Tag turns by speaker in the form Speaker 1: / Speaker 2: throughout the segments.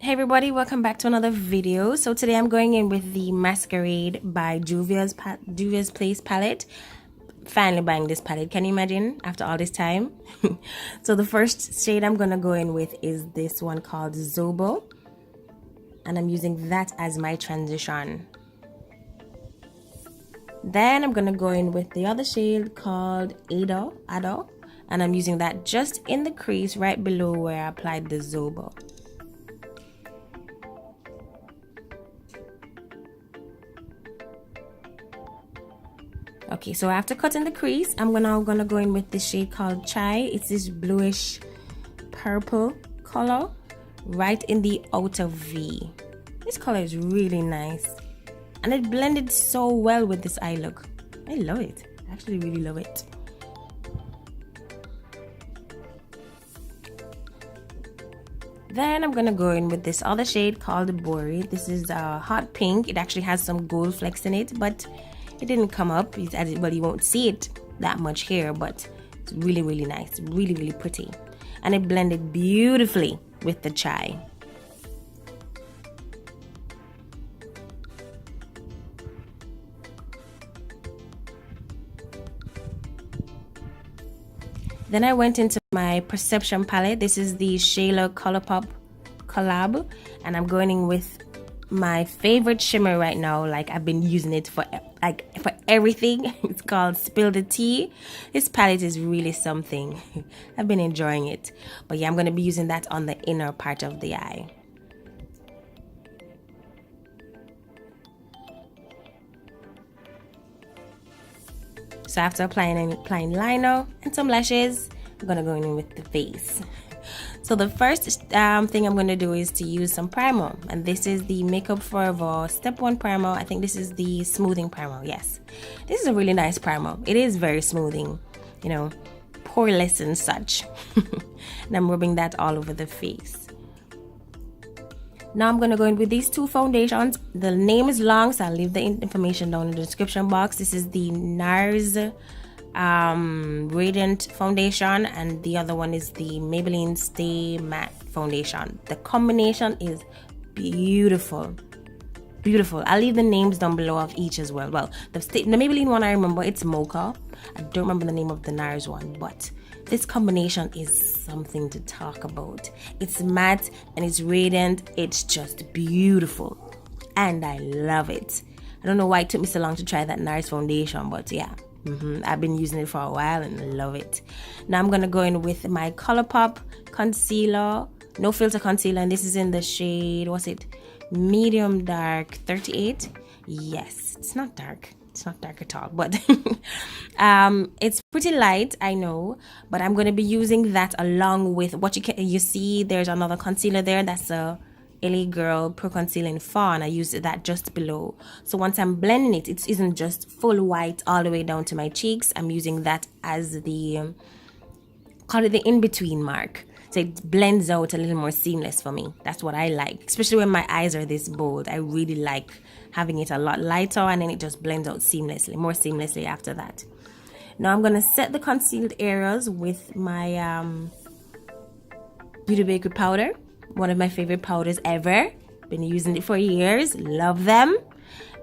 Speaker 1: Hey everybody, welcome back to another video. So today I'm going in with the Masquerade by Juvia's Place palette. Finally buying this palette, can you imagine, after all this time? So the first shade I'm gonna go in with is this one called Zobo, and I'm using that as my transition. Then I'm gonna go in with the other shade called Ado, and I'm using that just in the crease right below where I applied the Zobo. Okay, so after cutting the crease, I'm now gonna go in with the shade called Chai. It's this bluish purple color right in the outer V. This color is really nice, and it blended so well with this eye look. I love it. I actually really love it. Then I'm gonna go in with this other shade called Bori. This is a hot pink. It actually has some gold flecks in it, but it didn't come up. Well, you won't see it that much here, but it's really nice, really pretty, and it blended beautifully with the chai. Then I went into my Perception palette. This is the Shayla Colourpop collab, and I'm going in with my favorite shimmer right now. Like, I've been using it for everything. It's called Spill the Tea. This palette is really something. I've been enjoying it. But yeah, I'm going to be using that on the inner part of the eye. So after applying liner and some lashes, I'm gonna go in with the face. So the first thing I'm gonna do is to use some primer, and this is the Makeup Forever Step 1 primer. I think this is the smoothing primer. Yes, this is a really nice primer. It is very smoothing, you know, poreless and such. And I'm rubbing that all over the face. Now I'm going to go in with these two foundations. The name is long, so I'll leave the information down in the description box. This is the NARS Radiant Foundation, and the other one is the Maybelline Stay Matte Foundation. The combination is beautiful. I'll leave the names down below of each as well. Well, the Maybelline one, I remember, it's Mocha. I don't remember the name of the NARS one, but this combination is something to talk about. It's matte and it's radiant. It's just beautiful, and I love it. I don't know why it took me so long to try that NARS foundation, but yeah, I've been using it for a while and I love it. Now I'm gonna go in with my Colourpop concealer, no filter concealer, and this is in the shade, what's it, medium dark 38. Yes, it's not dark. It's not dark at all, but it's pretty light, I know, but I'm going to be using that along with what you see. There's another concealer there. That's a LA Girl Pro Concealing Fawn. I used that just below. So once I'm blending it, it isn't just full white all the way down to my cheeks. I'm using that as the call it the in-between mark, so it blends out a little more seamless for me. That's what I like, especially when my eyes are this bold. I really like having it a lot lighter, and then it just blends out more seamlessly after that. Now I'm gonna set the concealed areas with my Beauty Bakery powder, one of my favorite powders ever. Been using it for years, love them.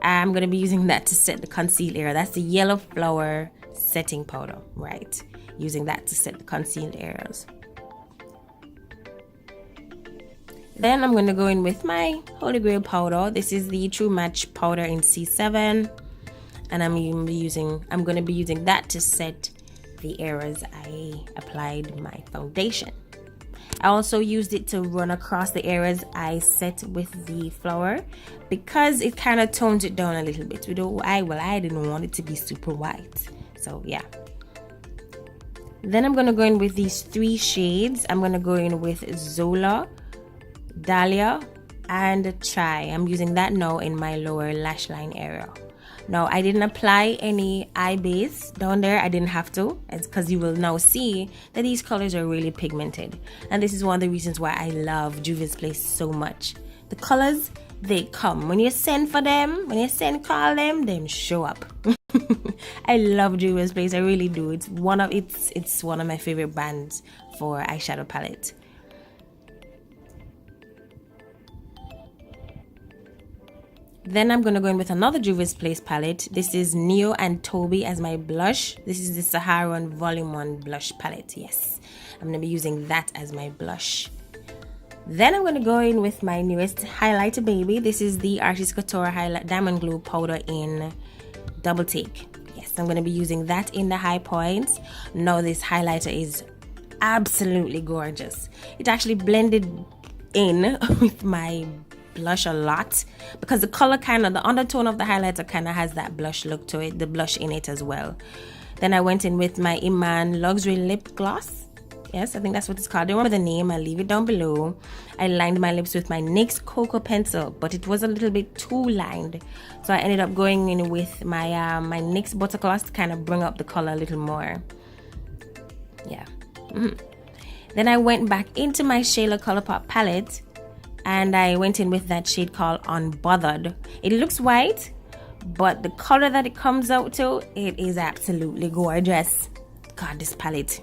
Speaker 1: I'm gonna be using that to set the concealed area. That's the Yellow Flower setting powder, right? Using that to set the concealed areas. Then I'm going to go in with my Holy Grail powder. This is the True Match powder in C7, and I'm going to be using that to set the areas I applied my foundation. I also used it to run across the areas I set with the flower, because it kind of tones it down a little bit. I didn't want it to be super white, so yeah. Then I'm going to go in with these three shades. I'm going to go in with Zola, Dahlia, and Chai. I'm using that now in my lower lash line area. Now, I didn't apply any eye base down there. I didn't have to. It's because you will now see that these colors are really pigmented, and this is one of the reasons why I love Juvia's Place so much. The colors, they come when you send for them. When you call them show up. I love Juvia's Place. I really do. It's one of my favorite brands for eyeshadow palette. Then I'm going to go in with another Juvia's Place palette. This is Neo and Toby as my blush. This is the Saharan Volume 1 blush palette. Yes, I'm going to be using that as my blush. Then I'm going to go in with my newest highlighter baby. This is the Artist Couture Highlight Diamond Glue Powder in Double Take. Yes, I'm going to be using that in the high points. Now this highlighter is absolutely gorgeous. It actually blended in with my blush a lot because the color the undertone of the highlighter kind of has that blush look to it, the blush in it as well. Then I went in with my Iman Luxury Lip Gloss. Yes, I think that's what it's called. I don't remember the name. I'll leave it down below. I lined my lips with my NYX Cocoa Pencil, but it was a little bit too lined. So I ended up going in with my my NYX Butter Gloss to kind of bring up the color a little more. Yeah. Then I went back into my Shayla Colourpop palette and I went in with that shade called Unbothered. It looks white, but the color that it comes out to, it is absolutely gorgeous. God, this palette.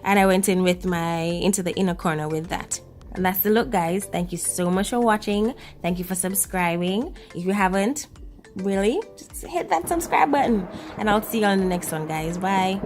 Speaker 1: And I went in with into the inner corner with that. And that's the look, guys. Thank you so much for watching. Thank you for subscribing. If you haven't, really, just hit that subscribe button. And I'll see you on the next one, guys. Bye.